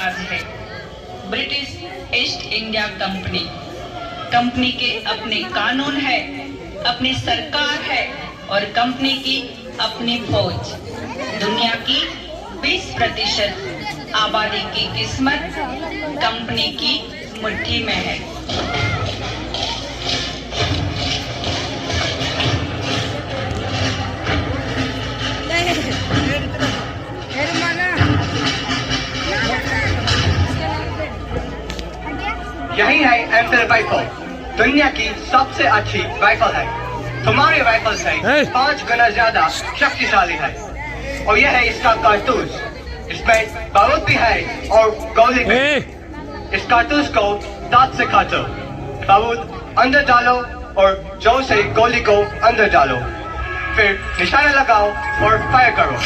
है British east India company के अपने कानून है, अपनी सरकार है और कंपनी की अपनी फौज। दुनिया की 20% आबादी की किस्मत कंपनी की मुट्ठी में है। यही है एम्पर राइफल, दुनिया की सबसे अच्छी राइफल है। तुम्हारी राइफल से 5 गुना ज्यादा शक्तिशाली है। और यह है इसका कारतूस, इसमें बारूद भी है और गोली भी। इस कारतूस को दांत से काटो, बारूद अंदर डालो और जोर से गोली को अंदर डालो, फिर निशाना लगाओ और फायर करो।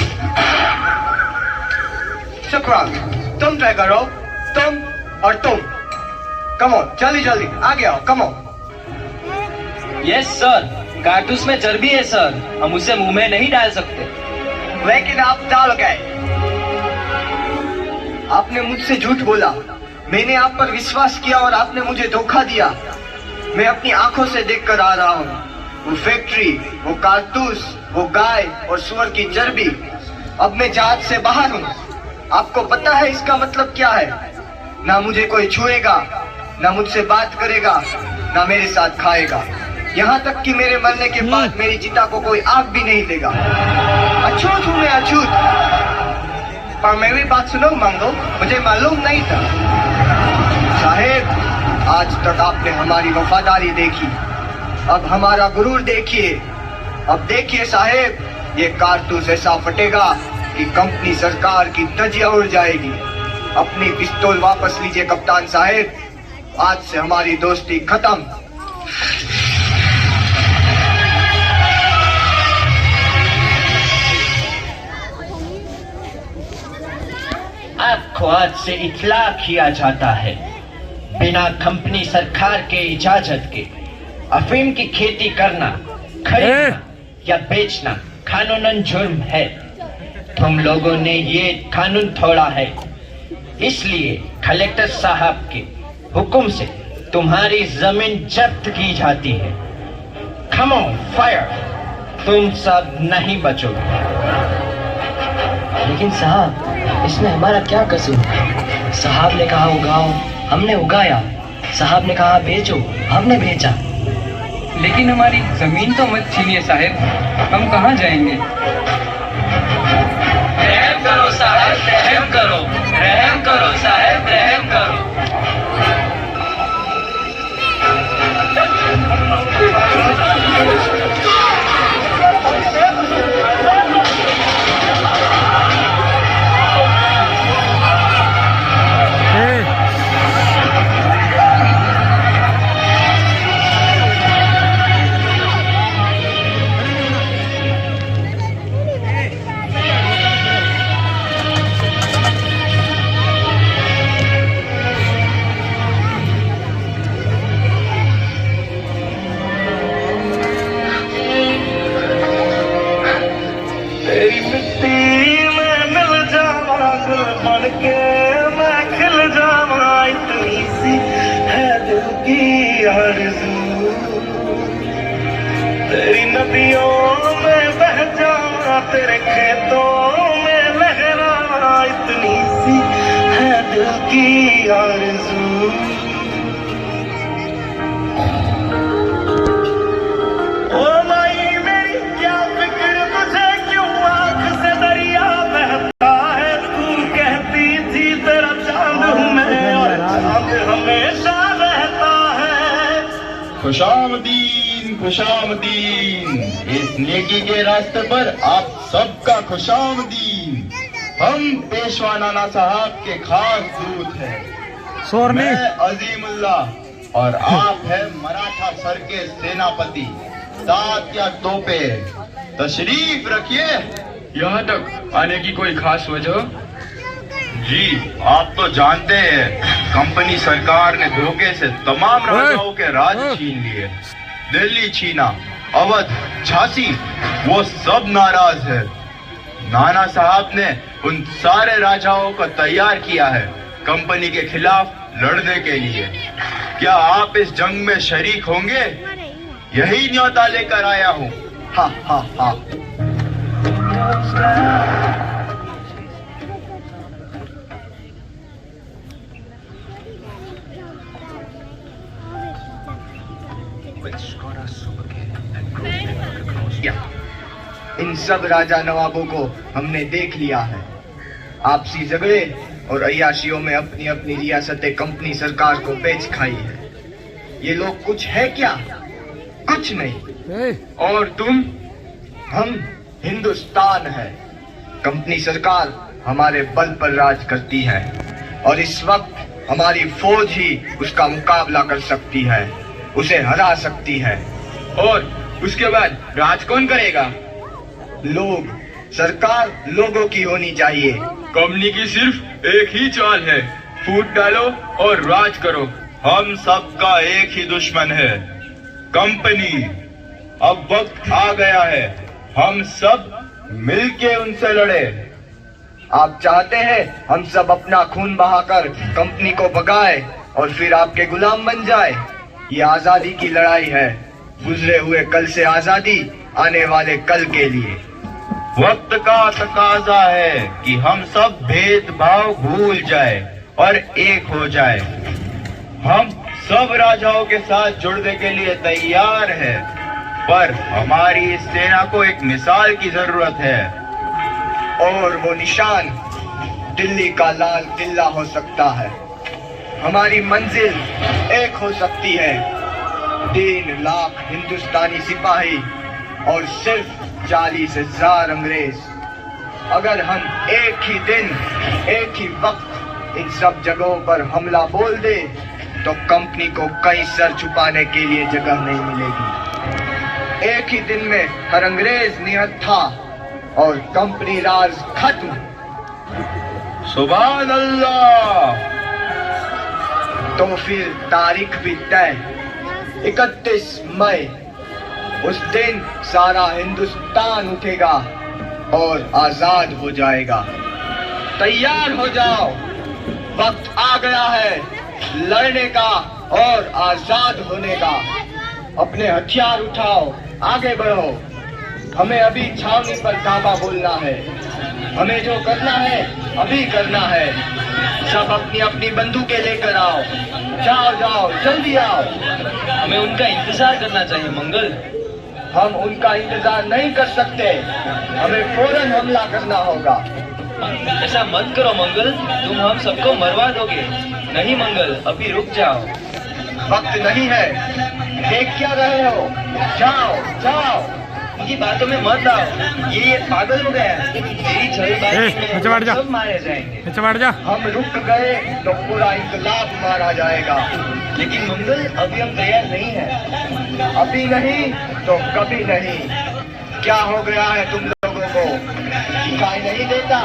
शुक्रान, तुम ट्राई करो, तुम और तुम। कम ऑन, जल्दी जल्दी आगे आओ, कम ऑन। यस सर, कारतूस में चर्बी है सर, हम उसे मुंह में नहीं डाल सकते। लेकिन आप डाल गए। आपने मुझसे झूठ बोला, मैंने आप पर विश्वास किया और आपने मुझे धोखा दिया। मैं अपनी आंखों से देखकर आ रहा हूँ, वो फैक्ट्री, वो कारतूस, वो गाय और सुअर की चर्बी। अब मैं जहाज से बाहर हूँ। आपको पता है इसका मतलब क्या है? ना मुझे कोई छुएगा, ना मुझसे बात करेगा, ना मेरे साथ खाएगा। यहाँ तक कि मेरे मरने के बाद मेरी चिता को कोई आग भी नहीं देगा। अछूत हूँ मैं, अछूत। पर मेरी बात सुनो मंगो, मुझे मालूम नहीं था। साहेब, आज तक आपने हमारी वफादारी देखी, अब हमारा गुरूर देखिए। अब देखिए साहेब, ये कारतूस ऐसा फटेगा कि कंपनी सरकार की धज्जियां उड़ जाएगी। अपनी पिस्तौल वापस लीजिए कप्तान साहेब, आज से हमारी दोस्ती खत्म। आपको आज से इत्तला किया जाता है, बिना कंपनी सरकार के इजाजत के अफीम की खेती करना, खरीदना या बेचना कानूनन जुर्म है। तुम लोगों ने ये कानून तोड़ा है, इसलिए कलेक्टर साहब के हुक्म से तुम्हारी जमीन जब्त की जाती है। कम ऑन, फायर, तुम सब नहीं बचोगे। लेकिन साहब, इसमें हमारा क्या कसूर? साहब ने कहा उगाओ, हमने उगाया। साहब ने कहा बेचो, हमने बेचा। लेकिन हमारी जमीन तो मत छीनिए साहब, हम कहाँ जाएंगे? रहम करो साहब, रहम करो, रहम करो साहब, रहम करो। तेरी मिट्टी में मिल जावा, गुल बन के मैं खिल जावा, इतनी सी है दिल की आरज़ू। तेरी नदियों में बह जावा, तेरे खेतों में लहरावा, इतनी सी है दिल की आरज़ू। हमेशा रहता है। खुशामदीन, खुशामदीन, इस नेकी के रास्ते पर आप सबका खुशामदीन। हम पेशवा नाना साहब के खास दूत हैं। मैं अजीमुल्लाह और आप है मराठा सर के सेनापति तात्या टोपे। तशरीफ रखिए। यहाँ तक आने की कोई खास वजह? जी, आप तो जानते हैं कंपनी सरकार ने धोखे से तमाम राजाओं के राज छीन लिए। दिल्ली छीना, अवध, झांसी, वो सब नाराज है। नाना साहब ने उन सारे राजाओं को तैयार किया है कंपनी के खिलाफ लड़ने के लिए। क्या आप इस जंग में शरीक होंगे? यही न्योता लेकर आया हूँ। हा हा हा। इन सब राजा नवाबों को हमने देख लिया है। आपसी झगड़े और अय्याशियों में अपनी अपनी रियासतें कंपनी सरकार को बेच खाई है। ये लोग कुछ है क्या? कुछ नहीं। और तुम? हम हिंदुस्तान है। कंपनी सरकार हमारे बल पर राज करती है और इस वक्त हमारी फौज ही उसका मुकाबला कर सकती है, उसे हरा सकती है। और उसके बाद राज कौन करेगा? लोग। सरकार लोगों की होनी चाहिए। कंपनी की सिर्फ एक ही चाल है, फूट डालो और राज करो। हम सबका एक ही दुश्मन है, कंपनी। अब वक्त आ गया है, हम सब मिलके उनसे लड़े। आप चाहते हैं हम सब अपना खून बहाकर कंपनी को भगाए और फिर आपके गुलाम बन जाए? ये आजादी की लड़ाई है, गुजरे हुए कल से आजादी, आने वाले कल के लिए। वक्त का तकाजा है कि हम सब भेदभाव भूल जाए और एक हो जाए। हम सब राजाओं के साथ जुड़ने के लिए तैयार है, पर हमारी इस सेना को एक मिसाल की जरूरत है। और वो निशान दिल्ली का लाल किला हो सकता है। हमारी मंजिल एक हो सकती है, 3 लाख हिंदुस्तानी सिपाही और सिर्फ 40,000 अंग्रेज। अगर हम एक ही दिन, एक ही वक्त इन सब जगहों पर हमला बोल दे तो कंपनी को कहीं सर छुपाने के लिए जगह नहीं मिलेगी। एक ही दिन में हर अंग्रेज निहत था और कंपनी राज खत्म। सुभान अल्लाह। तो फिर तारीख भी तय, 31 मई। उस दिन सारा हिंदुस्तान उठेगा और आजाद हो जाएगा। तैयार हो जाओ, वक्त आ गया है लड़ने का और आजाद होने का। अपने हथियार उठाओ, आगे बढ़ो। हमें अभी छावनी पर धावा बोलना है। हमें जो करना है अभी करना है। सब अपनी अपनी बंदूकें लेकर आओ। जाओ जाओ, जल्दी आओ। हमें उनका इंतजार करना चाहिए मंगल। हम उनका इंतजार नहीं कर सकते, हमें फौरन हमला करना होगा। ऐसा मत करो मंगल, तुम हम सबको मरवा दोगे। नहीं मंगल, अभी रुक जाओ। वक्त नहीं है, देख क्या रहे हो? जाओ जाओ। उनकी बातों में मत आओ, ये पागल हो गया। तेरी जल्दबाजी में सब मारे जाएंगे। हम रुक गए तो पूरा इनकलाब मारा जाएगा। लेकिन मंगल, अभी हम तैयार नहीं है। अभी नहीं तो कभी नहीं। क्या हो गया है तुम लोगों को? दिखाई नहीं देता?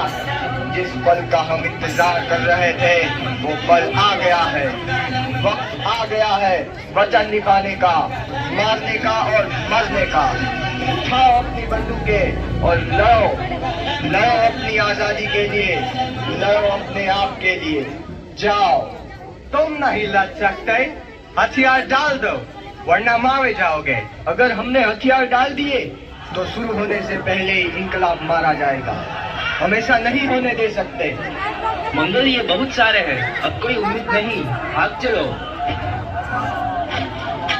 जिस पल का हम इंतजार कर रहे थे वो पल आ गया है। वक्त आ गया है वचन निभाने का, मारने का और मरने का। उठाओ अपनी बंदूकें और लड़ो। लड़ो अपनी आजादी के लिए, लड़ो अपने आप के लिए। जाओ। तुम नहीं लड़ सकते, हथियार डाल दो वरना मारे जाओगे। अगर हमने हथियार डाल दिए तो शुरू होने से पहले ही इनकलाब मारा जाएगा। हमेशा नहीं होने दे सकते। मंगल, ये बहुत सारे हैं, अब कोई उम्मीद नहीं। भाग चलो।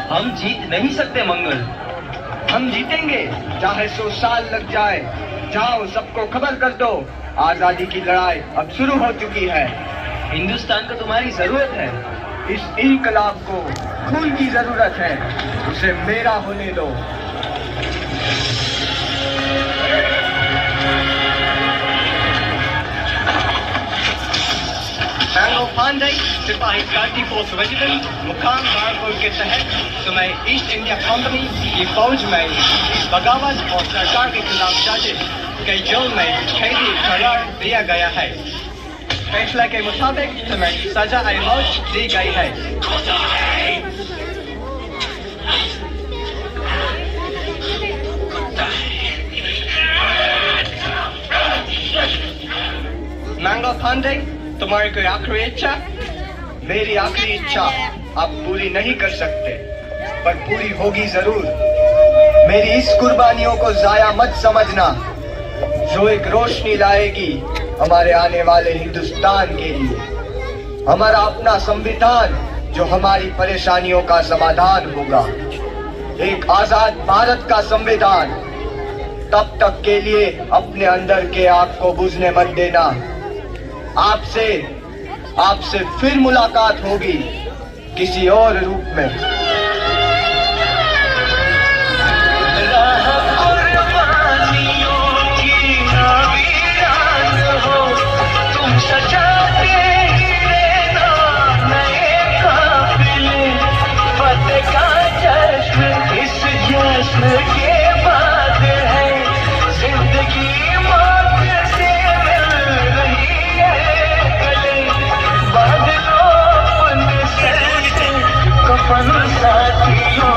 हम जीत नहीं सकते मंगल। हम जीतेंगे, चाहे 100 साल लग जाए। जाओ, सबको खबर कर दो, आजादी की लड़ाई अब शुरू हो चुकी है। हिंदुस्तान को तुम्हारी जरूरत है। इस इनकलाब को खून की जरूरत है, उसे मेरा होने दो। मैंगो पांडे, सिपाही क्रांति फोर्स रेजिडेंट, मुकाम बारपुर के तहत तुम्हें ईस्ट इंडिया कंपनी की फौज में बगावत और सरकार के खिलाफ साजिश के जुर्म में कैदी करार दिया गया है। फैसले के मुताबिक तुम्हें सजा-ए मौत दी गई है। मैंगो पांडे, तुम्हारी कोई आखिरी इच्छा? मेरी आखिरी इच्छा आप पूरी नहीं कर सकते, पर पूरी होगी जरूर। मेरी इस कुर्बानियों को जाया मत समझना, जो एक रोशनी लाएगी हमारे आने वाले हिंदुस्तान के लिए। हमारा अपना संविधान जो हमारी परेशानियों का समाधान होगा, एक आजाद भारत का संविधान। तब तक के लिए अपने अंदर के आग को बुझने मत देना। आपसे फिर मुलाकात होगी किसी और रूप में। तुम सजाते ही रहना नए काफिले, फतेह का जश्न इस जश्न के बाद है, जिंदगी मौत से मिल रही है गले, बादलों अपने सर से कफन साथियों,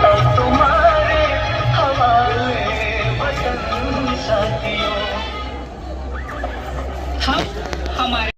अब तुम्हारे हवाले वतन साथियों। हम हमारे